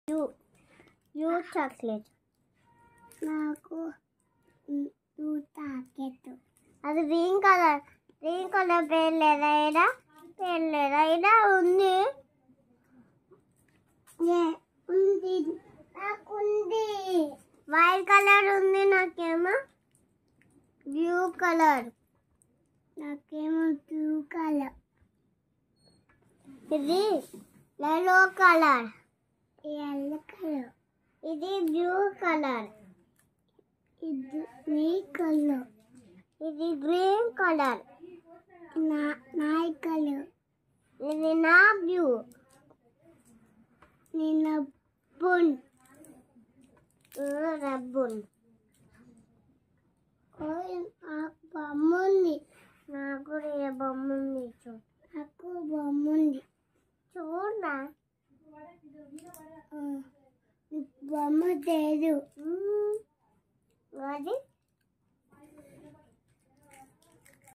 You you chocolate. నాకు you chocolate. అది green colour పేరు లేదా? ఇలా ఉంది. ఉంది నాకుంది. వైట్ కలర్ ఉంది, నాకేమో బ్లూ కలర్. ఇది yellow కలర్. ఇది బ్లూ కలర్. ఇది గ్రీన్ కలర్. ఇది నా బ్లూ. రబ్బున్. బొమ్ముంది. నాకు ఏ బొమ్మ ఉంది? నాకు బొమ్మ ఉంది, చూడనా? బొమ్మ లేదు. అది